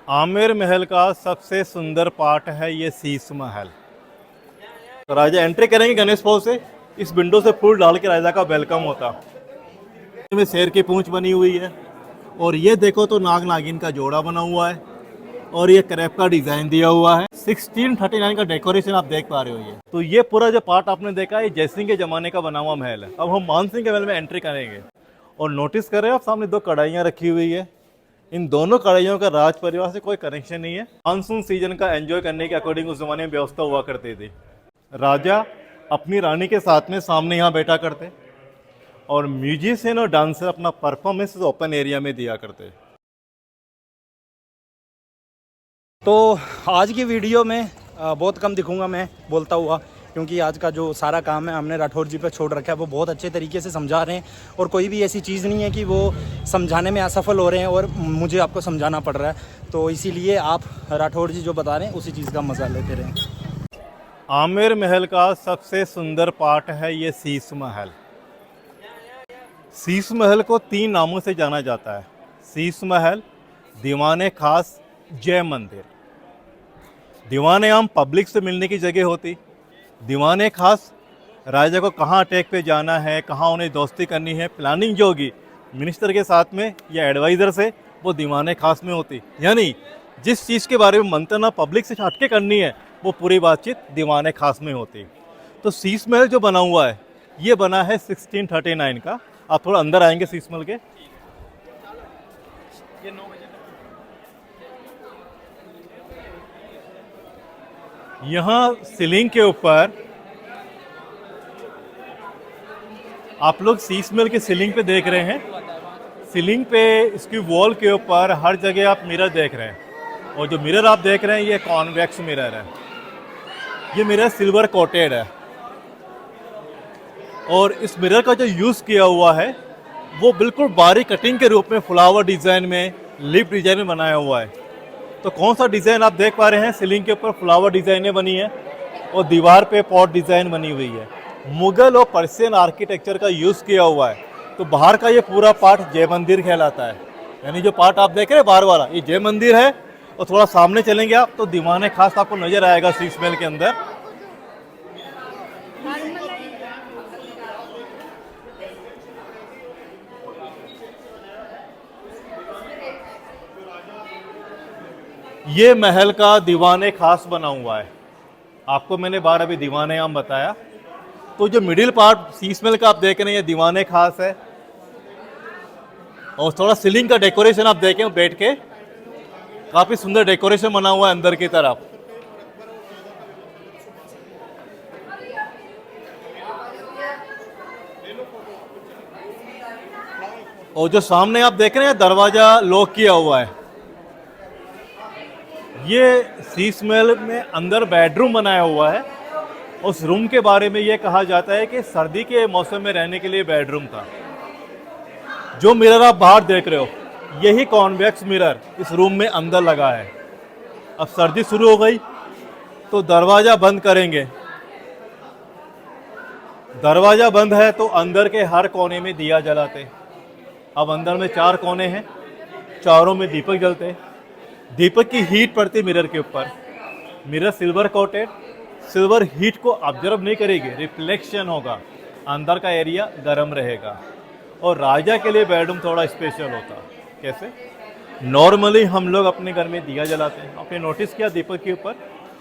आमेर महल का सबसे सुंदर पार्ट है ये शीश महल। तो राजा एंट्री करेंगे गणेश भवन से, इस विंडो से फूल डाल के राजा का वेलकम होता। में शेर की पूंछ बनी हुई है और ये देखो तो नाग नागिन का जोड़ा बना हुआ है और ये क्रैप का डिजाइन दिया हुआ है। 1639 का डेकोरेशन आप देख पा रहे हो। ये तो ये पूरा जो पार्ट आपने देखा है जयसिंह के जमाने का बना हुआ महल है। अब हम मानसिंह के महल में एंट्री करेंगे और नोटिस कर रहे हो आप सामने दो कढ़ाइयाँ रखी हुई है। इन दोनों कढ़ाइयों का राज परिवार से कोई कनेक्शन नहीं है। मानसून सीजन का एंजॉय करने के अकॉर्डिंग उस जमाने में व्यवस्था हुआ करती थी। राजा अपनी रानी के साथ में सामने यहाँ बैठा करते और म्यूजिशियन और डांसर अपना परफॉर्मेंस ओपन एरिया में दिया करते। तो आज की वीडियो में बहुत कम दिखूंगा मैं बोलता हुआ, क्योंकि आज का जो सारा काम है हमने राठौर जी पे छोड़ रखा है। वो बहुत अच्छे तरीके से समझा रहे हैं और कोई भी ऐसी चीज़ नहीं है कि वो समझाने में असफल हो रहे हैं और मुझे आपको समझाना पड़ रहा है। तो इसीलिए आप राठौर जी जो बता रहे हैं उसी चीज़ का मजा लेते रहें। आमेर महल का सबसे सुंदर पार्ट है ये शीश महल। शीश महल को 3 नामों से जाना जाता है। शीश महल, दीवाने खास, जय मंदिर। दीवाने आम पब्लिक से मिलने की जगह होती, दीवाने खास राजा को कहाँ अटैक पे जाना है, कहाँ उन्हें दोस्ती करनी है, प्लानिंग जो होगी मिनिस्टर के साथ में या एडवाइज़र से, वो दीवाने खास में होती। यानी जिस चीज़ के बारे में मंत्रणा पब्लिक से हटके करनी है वो पूरी बातचीत दीवाने खास में होती। तो शीश महल जो बना हुआ है ये बना है 1639 का। आप थोड़ा अंदर आएंगे शीश महल के। यहाँ सीलिंग के ऊपर आप लोग शीश महल के सीलिंग पे देख रहे हैं। सीलिंग पे इसकी वॉल के ऊपर हर जगह आप मिरर देख रहे हैं और जो मिरर आप देख रहे हैं ये कॉन्वेक्स मिरर है। ये मिरर सिल्वर कोटेड है और इस मिरर का जो यूज़ किया हुआ है वो बिल्कुल बारीक कटिंग के रूप में फ्लावर डिज़ाइन में, लिप डिज़ाइन में बनाया हुआ है। तो कौन सा डिज़ाइन आप देख पा रहे हैं, सीलिंग के ऊपर फ्लावर डिज़ाइनें बनी है और दीवार पे पॉट डिज़ाइन बनी हुई है। मुगल और पर्शियन आर्किटेक्चर का यूज़ किया हुआ है। तो बाहर का ये पूरा पार्ट जय मंदिर कहलाता है। यानी जो पार्ट आप देख रहे हैं बाहर वाला ये जय मंदिर है और थोड़ा सामने चलेंगे आप तो दीवाने खास आपको नज़र आएगा शीश महल के अंदर। ये महल का दीवाने खास बना हुआ है। आपको मैंने बार अभी दीवाने आम बताया। तो जो मिडिल पार्ट शीश महल का आप देख रहे हैं ये दीवाने खास है और थोड़ा सीलिंग का डेकोरेशन आप देखें बैठ के, काफी सुंदर डेकोरेशन बना हुआ है अंदर की तरफ। और जो सामने आप देख रहे हैं दरवाजा लॉक किया हुआ है। ये शीश महल में अंदर बेडरूम बनाया हुआ है। उस रूम के बारे में ये कहा जाता है कि सर्दी के मौसम में रहने के लिए बेडरूम था। जो मिरर आप बाहर देख रहे हो यही कॉन्वेक्स मिरर इस रूम में अंदर लगा है। अब सर्दी शुरू हो गई तो दरवाज़ा बंद करेंगे। दरवाज़ा बंद है तो अंदर के हर कोने में दिया जलाते। अब अंदर में 4 कोने हैं, चारों में दीपक जलते। दीपक की हीट पड़ती मिरर के ऊपर। Mirror silver coated, silver heat को ऑब्जर्व नहीं करेगी, रिफ्लेक्शन होगा, अंदर का एरिया गर्म रहेगा। और राजा के लिए बेडरूम थोड़ा स्पेशल होता। कैसे? नॉर्मली हम लोग अपने घर में दिया जलाते हैं, आपने नोटिस किया दीपक के ऊपर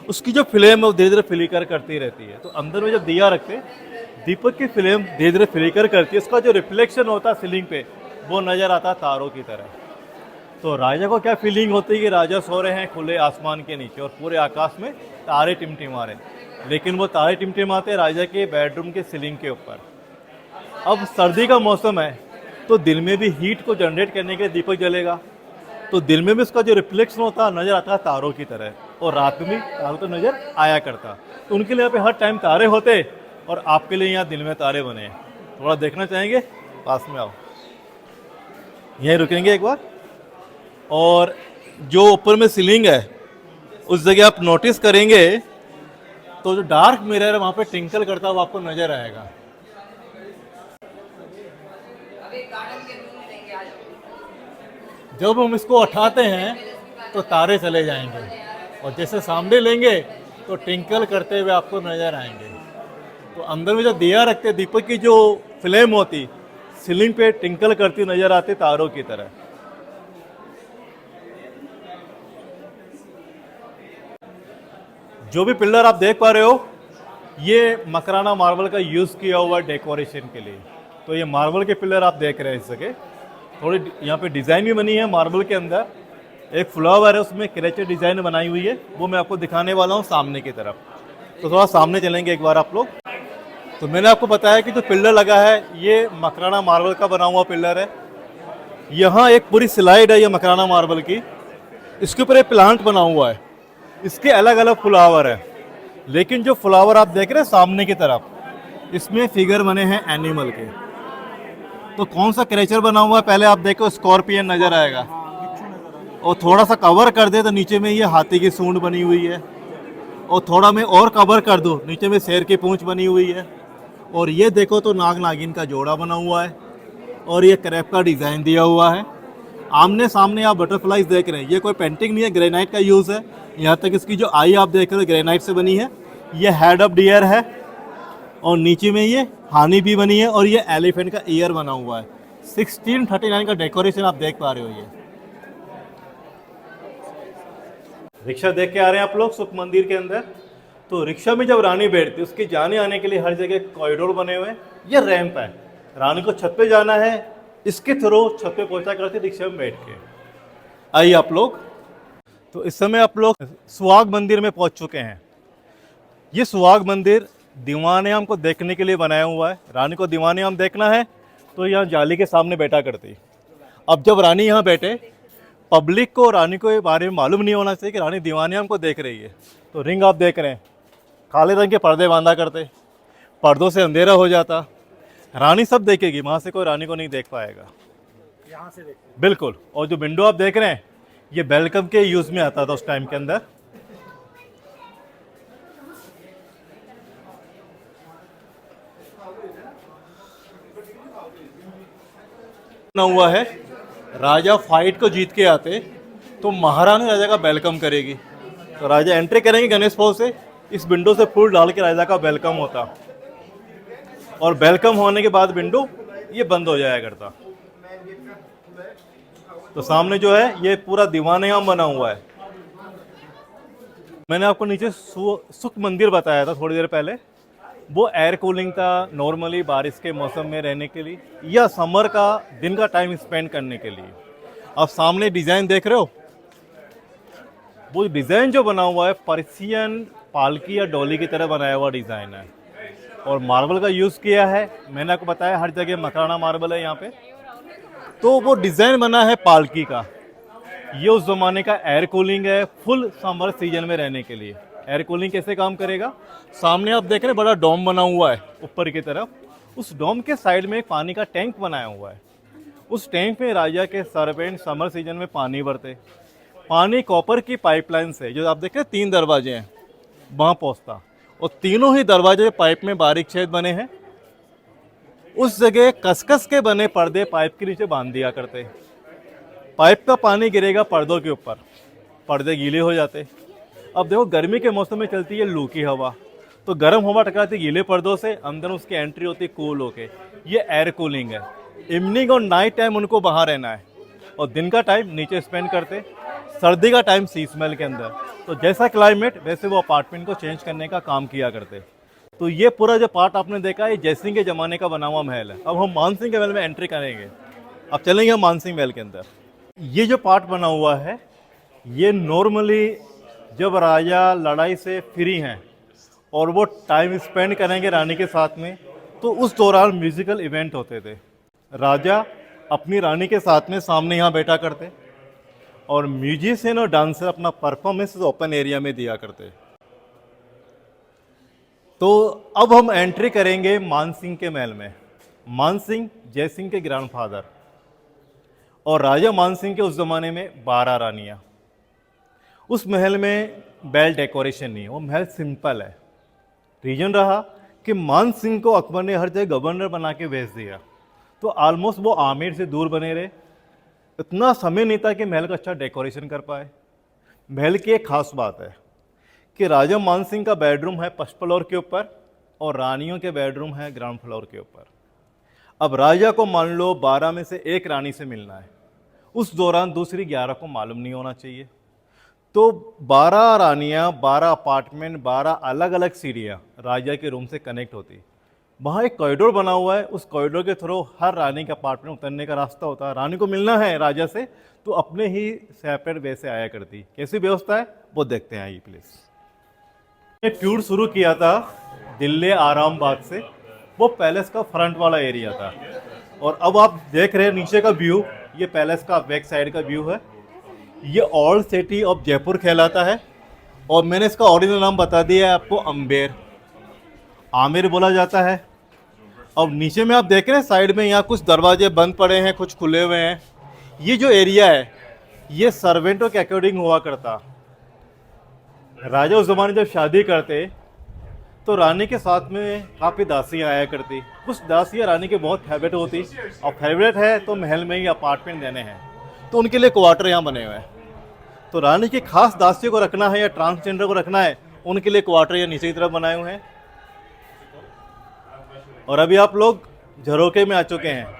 उसकी जो फ्लेम है वो धीरे धीरे फ्लिकर करती रहती है। तो अंदर में जब दिया रखते दीपक की फ्लेम धीरे धीरे फ्लिकर करती है, उसका जो रिफ्लेक्शन होता है सीलिंग पे वो नज़र आता तारों की तरह। तो राजा को क्या फीलिंग होती है कि राजा सो रहे हैं खुले आसमान के नीचे और पूरे आकाश में तारे टिमटिमा रहे, लेकिन वो तारे टिमटिमाते राजा के बेडरूम के सीलिंग के ऊपर। अब सर्दी का मौसम है तो दिन में भी हीट को जनरेट करने के लिए दीपक जलेगा, तो दिन में भी उसका जो रिफ्लेक्शन होता नज़र आता है तारों की तरह, और रात में भी तारों तो नज़र आया करता। तो उनके लिए यहाँ पे हर टाइम तारे होते और आपके लिए यहाँ दिन में तारे बने। थोड़ा देखना चाहेंगे, पास में आओ, यहीं रुकेंगे एक बार। और जो ऊपर में सीलिंग है उस जगह आप नोटिस करेंगे तो जो डार्क मिरर है वहाँ पे टिंकल करता हुआ आपको नजर आएगा। जब हम इसको उठाते हैं तो तारे चले जाएंगे, और जैसे सामने लेंगे तो टिंकल करते हुए आपको नज़र आएंगे। तो अंदर में जो दिया रखते, दीपक की जो फ्लेम होती सीलिंग पे टिंकल करती नज़र आती तारों की तरह। जो भी पिलर आप देख पा रहे हो, ये मकराना मार्बल का यूज़ किया हुआ डेकोरेशन के लिए। तो ये मार्बल के पिलर आप देख रहे हैं, इसके थोड़ी यहाँ पे डिज़ाइन भी बनी है मार्बल के अंदर। एक फ्लावर है, उसमें क्रेचर डिज़ाइन बनाई हुई है, वो मैं आपको दिखाने वाला हूँ सामने की तरफ। तो थोड़ा सामने चलेंगे एक बार आप लोग। तो मैंने आपको बताया कि जो पिलर लगा है ये मकराना मार्बल का बना हुआ पिलर है। यहाँ एक पूरी स्लाइड है ये मकराना मार्बल की, इसके ऊपर एक प्लांट बना हुआ है, इसके अलग अलग फ्लावर है। लेकिन जो फ्लावर आप देख रहे हैं सामने की तरफ, इसमें फिगर बने हैं एनिमल के। तो कौन सा क्रेचर बना हुआ है पहले आप देखो, स्कॉर्पियन नजर आएगा, और थोड़ा सा कवर कर दे तो नीचे में ये हाथी की सूंड बनी हुई है, और थोड़ा में और कवर कर दो नीचे में शेर की पूंछ बनी हुई है, और ये देखो तो नाग नागिन का जोड़ा बना हुआ है, और ये क्रैप का डिज़ाइन दिया हुआ है। आमने सामने आप बटरफ्लाइज देख रहे हैं, ये कोई पेंटिंग नहीं है, ग्रेनाइट का यूज़ है। यहाँ तक इसकी जो आई आप देख रहे हो ग्रेनाइट से बनी है। ये हेड ऑफ डियर है, और नीचे में ये हानी भी बनी है, और ये एलिफेंट का ईयर बना हुआ है। 1639 का डेकोरेशन आप देख पा रहे हो। ये रिक्शा देख के आ रहे हैं आप लोग सुख मंदिर के अंदर। तो रिक्शा में जब रानी बैठती है, उसके जाने आने के लिए हर जगह कॉरिडोर बने हुए हैं। ये रैंप है, रानी को छत पे जाना है, इसके थ्रू छत पे पहुंचा करते रिक्शा में बैठ के। आइए आप लोग। तो इस समय आप लोग सुहाग मंदिर में पहुंच चुके हैं। ये सुहाग मंदिर दीवाने आम को देखने के लिए बनाया हुआ है। रानी को दीवाने आम देखना है तो यहाँ जाली के सामने बैठा करती। अब जब रानी यहाँ बैठे, पब्लिक को रानी को ये बारे में मालूम नहीं होना चाहिए कि रानी दीवाने आम को देख रही है। तो रिंग आप देख रहे हैं, काले रंग के पर्दे बांधा करते, पर्दों से अंधेरा हो जाता, रानी सब देखेगी, वहाँ से कोई रानी को नहीं देख पाएगा। यहाँ से देखते बिल्कुल। और जो विंडो आप देख रहे हैं, ये वेलकम के यूज़ में आता था उस टाइम के अंदर। ना हुआ है, राजा फाइट को जीत के आते तो महारानी राजा का वेलकम करेगी। तो राजा एंट्री करेंगे गणेश फॉल से, इस विंडो से फूल डाल के राजा का वेलकम होता, और वेलकम होने के बाद विंडो ये बंद हो जाया करता। तो सामने जो है ये पूरा दीवाने आम बना हुआ है। मैंने आपको नीचे सुख मंदिर बताया था थोड़ी देर पहले, वो एयर कूलिंग था, नॉर्मली बारिश के मौसम में रहने के लिए या समर का दिन का टाइम स्पेंड करने के लिए। आप सामने डिज़ाइन देख रहे हो, वो डिज़ाइन जो बना हुआ है पर्शियन पालकी या डोली की तरह बनाया हुआ डिज़ाइन है, और मार्बल का यूज़ किया है। मैंने आपको बताया हर जगह मकराना मार्बल है यहाँ पे। तो वो डिज़ाइन बना है पालकी का। ये उस ज़माने का एयर कूलिंग है, फुल समर सीजन में रहने के लिए। एयर कूलिंग कैसे काम करेगा, सामने आप देख रहे हैं बड़ा डोम बना हुआ है ऊपर की तरफ, उस डोम के साइड में एक पानी का टैंक बनाया हुआ है। उस टैंक में राजा के सर्वेंट समर सीजन में पानी भरते। पानी कॉपर की पाइपलाइन से, जो आप देख रहे हैं 3 दरवाजे हैं, वहाँ पहुँचता, और तीनों ही दरवाजे पाइप में बारीक छेद बने हैं। उस जगह कसकस के बने पर्दे पाइप के नीचे बांध दिया करते। पाइप का पानी गिरेगा पर्दों के ऊपर, पर्दे गीले हो जाते। अब देखो गर्मी के मौसम में चलती है लू की हवा, तो गर्म हवा टकराती गीले पर्दों से, अंदर उसकी एंट्री होती है कूल होके। ये एयर कूलिंग है। इवनिंग और नाइट टाइम उनको बाहर रहना है, और दिन का टाइम नीचे स्पेंड करते, सर्दी का टाइम सी स्मेल के अंदर। तो जैसा क्लाइमेट वैसे वो अपार्टमेंट को चेंज करने का काम किया करते। तो ये पूरा जो पार्ट आपने देखा है, ये जयसिंह के ज़माने का बना हुआ महल है। अब हम मानसिंह के महल में एंट्री करेंगे। अब चलेंगे हम मानसिंह महल के अंदर। ये जो पार्ट बना हुआ है, ये नॉर्मली जब राजा लड़ाई से फ्री हैं और वो टाइम स्पेंड करेंगे रानी के साथ में, तो उस दौरान म्यूजिकल इवेंट होते थे। राजा अपनी रानी के साथ में सामने यहाँ बैठा करते, और म्यूजिशियन और डांसर अपना परफॉर्मेंस ओपन एरिया में दिया करते। तो अब हम एंट्री करेंगे मानसिंह के महल में। मानसिंह जयसिंह के ग्रैंडफादर, और राजा मानसिंह के उस ज़माने में 12 रानियाँ। उस महल में बेल डेकोरेशन नहीं है, वो महल सिंपल है। रीजन रहा कि मानसिंह को अकबर ने हर जगह गवर्नर बना के भेज दिया, तो ऑलमोस्ट वो आमेर से दूर बने रहे। इतना समय नहीं था कि महल का अच्छा डेकोरेशन कर पाए। महल की एक खास बात है कि राजा मान सिंह का बेडरूम है फर्स्ट फ्लोर के ऊपर और रानियों के बेडरूम है ग्राउंड फ्लोर के ऊपर। अब राजा को मान लो 12 में से एक रानी से मिलना है, उस दौरान दूसरी 11 को मालूम नहीं होना चाहिए। तो 12 रानियां, 12 अपार्टमेंट, 12 अलग अलग सीढ़ियां राजा के रूम से कनेक्ट होती। वहाँ एक कॉरिडोर बना हुआ है, उस कॉरिडोर के थ्रू हर रानी के अपार्टमेंट उतरने का रास्ता होता है। रानी को मिलना है राजा से तो अपने ही सेपरेट वे से आया करती। कैसी व्यवस्था है वो देखते हैं, आइए प्लीज। ये टूर शुरू किया था दिल्ली आरामबाग से, वो पैलेस का फ्रंट वाला एरिया था। और अब आप देख रहे हैं नीचे का व्यू, ये पैलेस का बैक साइड का व्यू है। ये ओल्ड सिटी ऑफ जयपुर कहलाता है और मैंने इसका ओरिजिनल नाम बता दिया है आपको, अम्बेर, आमिर बोला जाता है। अब नीचे में आप देख रहे हैं साइड में यहाँ कुछ दरवाजे बंद पड़े हैं, कुछ खुले हुए हैं। ये जो एरिया है ये सर्वेंटों के अकॉर्डिंग हुआ करता। राजा उस जमाने जब शादी करते तो रानी के साथ में काफ़ी दासियाँ आया करती। कुछ दासियाँ रानी के बहुत फेवरेट होती और फेवरेट है तो महल में ही अपार्टमेंट देने हैं तो उनके लिए क्वार्टर यहाँ बने हुए हैं। तो रानी की खास दासियों को रखना है या ट्रांसजेंडर को रखना है, उनके लिए क्वार्टर या नीचे की तरफ बनाए हुए हैं। और अभी आप लोग झरोके में आ चुके हैं।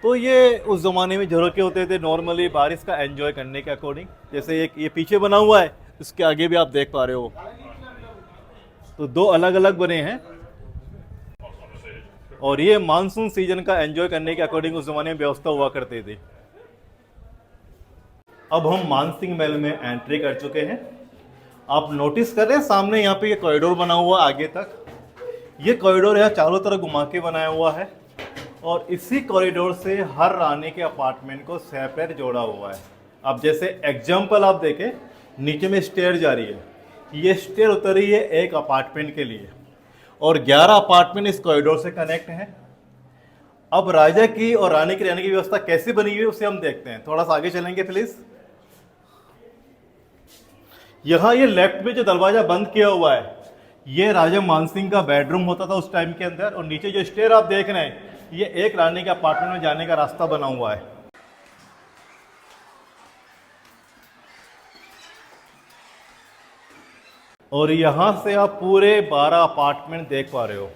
तो ये उस ज़माने में झरोके होते थे नॉर्मली बारिश का एंजॉय करने के अकॉर्डिंग। जैसे एक ये पीछे बना हुआ है, इसके आगे भी आप देख पा रहे हो, तो दो अलग अलग बने हैं। और ये मानसून सीजन का एंजॉय करने के अकॉर्डिंग उस ज़माने में व्यवस्था हुआ करती थी। अब हम मानसिंह महल में एंट्री कर चुके हैं। आप नोटिस कर रहे हैं सामने यहाँ पे ये कॉरिडोर बना हुआ आगे तक। ये कॉरिडोर यहाँ चारों तरफ घुमा के बनाया हुआ है और इसी कॉरिडोर से हर रानी के अपार्टमेंट को सेपरेट जोड़ा हुआ है। अब जैसे एग्जाम्पल आप देखें, नीचे में स्टेयर जा रही है, ये स्टेयर उतर रही है एक अपार्टमेंट के लिए और 11 अपार्टमेंट इस कॉरिडोर से कनेक्ट हैं। अब राजा की और रानी की रहने की व्यवस्था कैसे बनी हुई है उसे हम देखते हैं। थोड़ा सा आगे चलेंगे प्लीज। यहाँ ये लेफ्ट में जो दरवाजा बंद किया हुआ है ये राजा मानसिंह का बेडरूम होता था उस टाइम के अंदर। और नीचे जो स्टेयर आप देख रहे हैं ये एक रानी के अपार्टमेंट में जाने का रास्ता बना हुआ है। और यहां से आप पूरे 12 अपार्टमेंट देख पा रहे हो।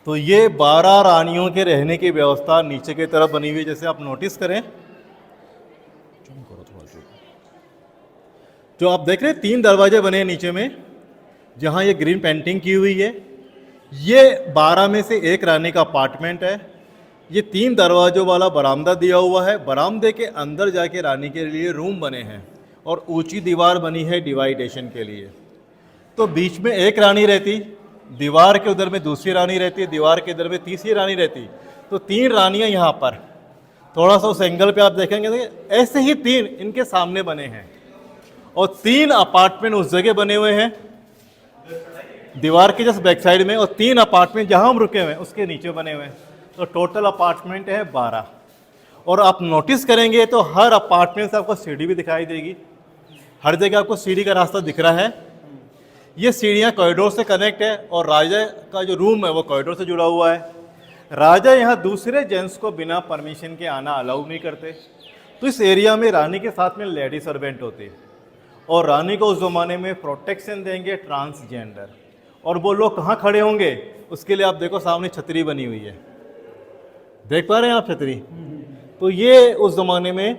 तो ये 12 रानियों के रहने की व्यवस्था नीचे की तरफ बनी हुई है। जैसे आप नोटिस करें, जो आप देख रहे हैं 3 दरवाजे बने हैं नीचे में, जहां ये ग्रीन पेंटिंग की हुई है। ये 12 में से एक रानी का अपार्टमेंट है। ये 3 दरवाजों वाला बरामदा दिया हुआ है। बरामदे के अंदर जाके रानी के लिए रूम बने हैं और ऊंची दीवार बनी है डिवाइडेशन के लिए। तो बीच में एक रानी रहती, दीवार के उधर में दूसरी रानी रहती, दीवार के इधर में तीसरी रानी रहती। तो 3 रानियां यहाँ पर, थोड़ा सा उस एंगल पे आप देखेंगे तो ऐसे ही 3 इनके सामने बने हैं और 3 अपार्टमेंट उस जगह बने हुए हैं दीवार के जस्ट बैक साइड में, और 3 अपार्टमेंट जहां हम रुके हुए हैं उसके नीचे बने हुए हैं। तो टोटल अपार्टमेंट है 12। और आप नोटिस करेंगे तो हर अपार्टमेंट से आपको सीढ़ी भी दिखाई देगी। हर जगह आपको सीढ़ी का रास्ता दिख रहा है। ये सीढ़ियाँ कॉरिडोर से कनेक्ट है और राजा का जो रूम है वो कॉरिडोर से जुड़ा हुआ है। राजा यहाँ दूसरे जेंट्स को बिना परमिशन के आना अलाउ नहीं करते। तो इस एरिया में रानी के साथ में लेडी सर्वेंट होती है और रानी को उस ज़माने में प्रोटेक्शन देंगे ट्रांसजेंडर। और वो लोग कहाँ खड़े होंगे उसके लिए आप देखो सामने छतरी बनी हुई है, देख पा रहे हैं आप छतरी। तो ये उस ज़माने में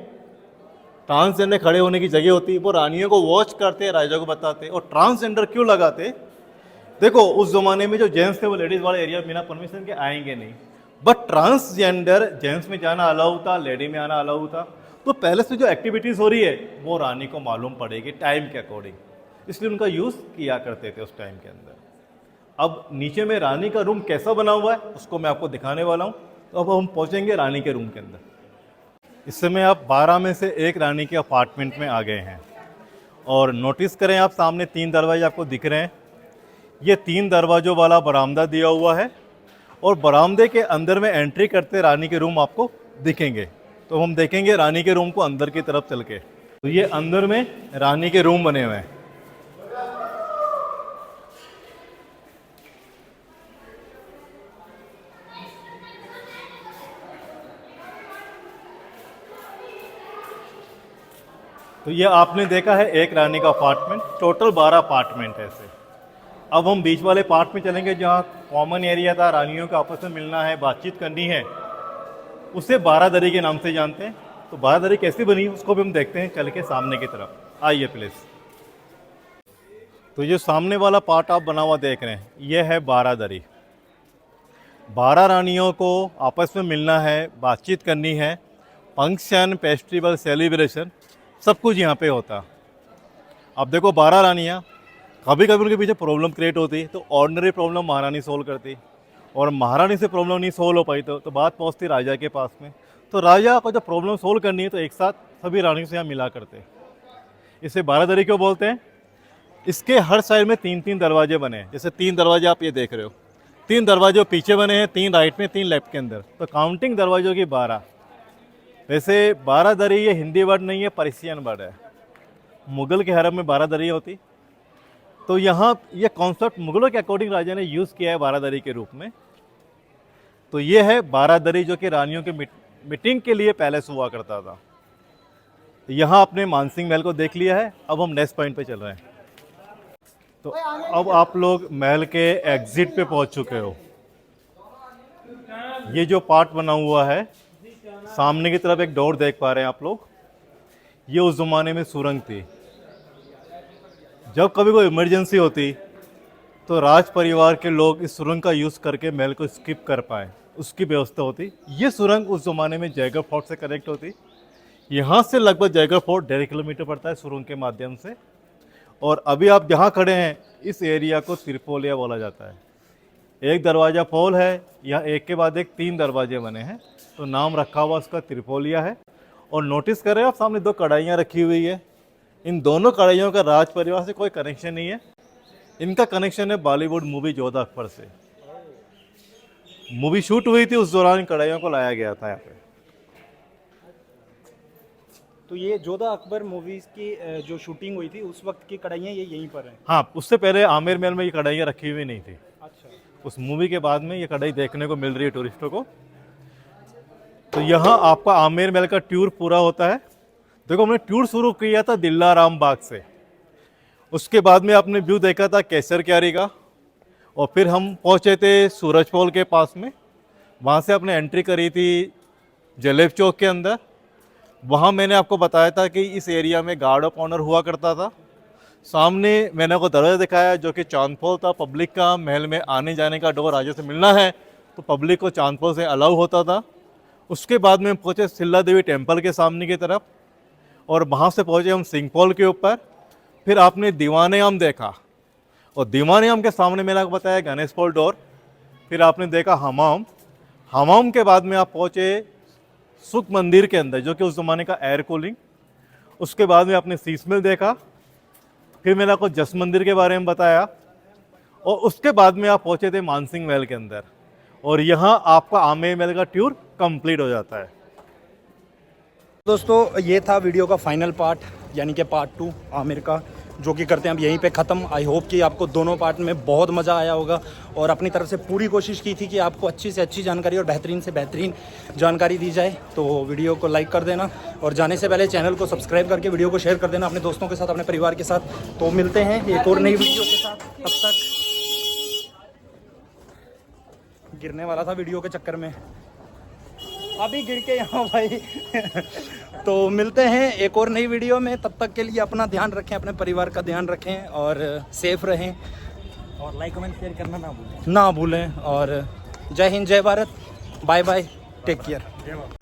ट्रांसजेंडर खड़े होने की जगह होती है। वो रानियों को वॉच करते, राजा को बताते। और ट्रांसजेंडर क्यों लगाते, देखो उस ज़माने में जो जेंट्स थे वो लेडीज़ वाले एरिया बिना परमिशन के आएंगे नहीं, बट ट्रांसजेंडर जेंट्स में जाना अलाउ था, लेडी में आना अलाउ था। तो पहले से जो एक्टिविटीज़ हो रही है वो रानी को मालूम पड़ेगी टाइम के अकॉर्डिंग, इसलिए उनका यूज़ किया करते थे उस टाइम के अंदर। अब नीचे में रानी का रूम कैसा बना हुआ है उसको मैं आपको दिखाने वाला हूँ। तो अब हम पहुँचेंगे रानी के रूम के अंदर। इस समय आप 12 में से एक रानी के अपार्टमेंट में आ गए हैं और नोटिस करें आप सामने 3 दरवाजे आपको दिख रहे हैं। ये 3 दरवाजों वाला बरामदा दिया हुआ है और बरामदे के अंदर में एंट्री करते रानी के रूम आपको दिखेंगे। तो हम देखेंगे रानी के रूम को अंदर की तरफ चल के। तो ये अंदर में रानी के रूम बने हुए हैं। तो तो ये आपने देखा है एक रानी का अपार्टमेंट, टोटल 12 अपार्टमेंट है ऐसे। अब हम बीच वाले पार्ट में चलेंगे जहाँ कॉमन एरिया था, रानियों को आपस में मिलना है, बातचीत करनी है, उसे बारादरी के नाम से जानते हैं। तो बारादरी कैसे बनी उसको भी हम देखते हैं चल के सामने की तरफ। आइए प्लीज़। तो ये सामने वाला पार्ट आप बना हुआ देख रहे हैं, ये है बारादरी। 12 रानियों को आपस में मिलना है, बातचीत करनी है, फंक्शन, फेस्टिवल, सेलिब्रेशन सब कुछ यहाँ पे होता। अब देखो 12 रानियाँ, कभी कभी उनके पीछे प्रॉब्लम क्रिएट होती तो ऑर्डिनरी प्रॉब्लम महारानी सोल्व करती, और महारानी से प्रॉब्लम नहीं सोल्व हो पाई तो बात पहुँचती राजा के पास में। तो राजा को जब प्रॉब्लम सोल्व करनी है तो एक साथ सभी रानियों से यहाँ मिला करते। इसे बारादरी क्यों बोलते हैं? इसके हर साइड में 3-3 दरवाजे बने हैं। जैसे 3 दरवाजे आप ये देख रहे हो, 3 दरवाजे पीछे बने हैं, 3 राइट में, 3 लेफ्ट के अंदर, तो काउंटिंग दरवाजों की 12। वैसे बारादरी ये हिंदी वर्ड नहीं है, पर्शियन वर्ड है। मुगल के हरम में बारादरी होती, तो यहाँ ये कॉन्सेप्ट मुगलों के अकॉर्डिंग राजा ने यूज़ किया है बारादरी के रूप में। तो ये है बारादरी जो कि रानियों के मीटिंग के लिए पैलेस हुआ करता था। यहाँ आपने मानसिंह महल को देख लिया है, अब हम नेक्स्ट पॉइंट पे चल रहे हैं। तो अब आप लोग महल के एग्जिट पे पहुँच चुके हो। ये जो पार्ट बना हुआ है, सामने की तरफ एक डोर देख पा रहे हैं आप लोग, ये उस ज़माने में सुरंग थी। जब कभी कोई इमरजेंसी होती तो राज परिवार के लोग इस सुरंग का यूज़ करके महल को स्किप कर पाए, उसकी व्यवस्था होती। ये सुरंग उस ज़माने में जयगढ़ फोर्ट से कनेक्ट होती। यहाँ से लगभग जयगढ़ फोर्ट 1.5 किलोमीटर पड़ता है सुरंग के माध्यम से। और अभी आप जहाँ खड़े हैं इस एरिया को त्रिपोलिया बोला जाता है। एक दरवाज़ा पोल है, यहाँ एक के बाद एक 3 दरवाजे बने हैं, तो नाम रखा हुआ उसका त्रिपोलिया है। और नोटिस करें आप, सामने 2 कढ़ाइयाँ रखी हुई है। इन दोनों कढ़ाइयों का राज परिवार से कोई कनेक्शन नहीं है, इनका कनेक्शन है बॉलीवुड मूवी जोधा अकबर से। मूवी शूट हुई थी, उस दौरान इन कढ़ाइयों को लाया गया था यहाँ पे। तो ये जोधा अकबर मूवीज की जो शूटिंग हुई थी उस वक्त की कढ़ाइयाँ ये यहीं पर हैं? हाँ, उससे पहले आमेर महल में ये कढ़ाइयाँ रखी हुई नहीं थी। अच्छा। उस मूवी के बाद में ये कढ़ाई देखने को मिल रही है टूरिस्टों को। तो यहाँ आपका आमेर महल का टूर पूरा होता है। देखो, हमने टूर शुरू किया था दिल्लाराम बाग से, उसके बाद में आपने व्यू देखा था केसर क्यारी का, और फिर हम पहुँचे थे सूरजपोल के पास में। वहाँ से आपने एंट्री करी थी जलेब चौक के अंदर। वहाँ मैंने आपको बताया था कि इस एरिया में गार्ड ऑफ ऑनर हुआ करता था। सामने मैंने आपको दरवाज़ा दिखाया जो कि चांदपोल था पब्लिक का। महल में आने जाने का डोर, राजा से मिलना है तो पब्लिक को चांदपोल से अलाउ होता था। उसके बाद में पहुँचे सिल्ला देवी टेम्पल के सामने की तरफ, और वहाँ से पहुँचे हम सिंहपोल के ऊपर। फिर आपने दीवाने आम देखा, और दीवाने आम के सामने मैंने आपको बताया गणेश पोल डोर। फिर आपने देखा हमाम। हमाम के बाद में आप पहुँचे सुख मंदिर के अंदर, जो कि उस ज़माने का एयर कूलिंग। उसके बाद में आपने शीश महल देखा। फिर मैंने आपको जस मंदिर के बारे में बताया, और उसके बाद में आप पहुँचे थे मानसिंह महल के अंदर। और यहाँ आपका आमेर महल का टूर कंप्लीट हो जाता है। दोस्तों, ये था वीडियो का फाइनल पार्ट, यानी कि पार्ट 2 आमिर का, जो कि करते हैं अब यहीं पे ख़त्म। आई होप कि आपको दोनों पार्ट में बहुत मज़ा आया होगा, और अपनी तरफ से पूरी कोशिश की थी कि आपको अच्छी से अच्छी जानकारी और बेहतरीन से बेहतरीन जानकारी दी जाए। तो वीडियो को लाइक कर देना, और जाने से पहले चैनल को सब्सक्राइब करके वीडियो को शेयर कर देना अपने दोस्तों के साथ, अपने परिवार के साथ। तो मिलते हैं एक और नई वीडियो के साथ। तब तक, गिरने वाला था वीडियो के चक्कर में, अभी गिर के यहाँ भाई। तो मिलते हैं एक और नई वीडियो में। तब तक के लिए अपना ध्यान रखें, अपने परिवार का ध्यान रखें, और सेफ रहें, और लाइक कमेंट शेयर करना ना भूलें। और जय हिंद, जय Bharat, bye bye, take care.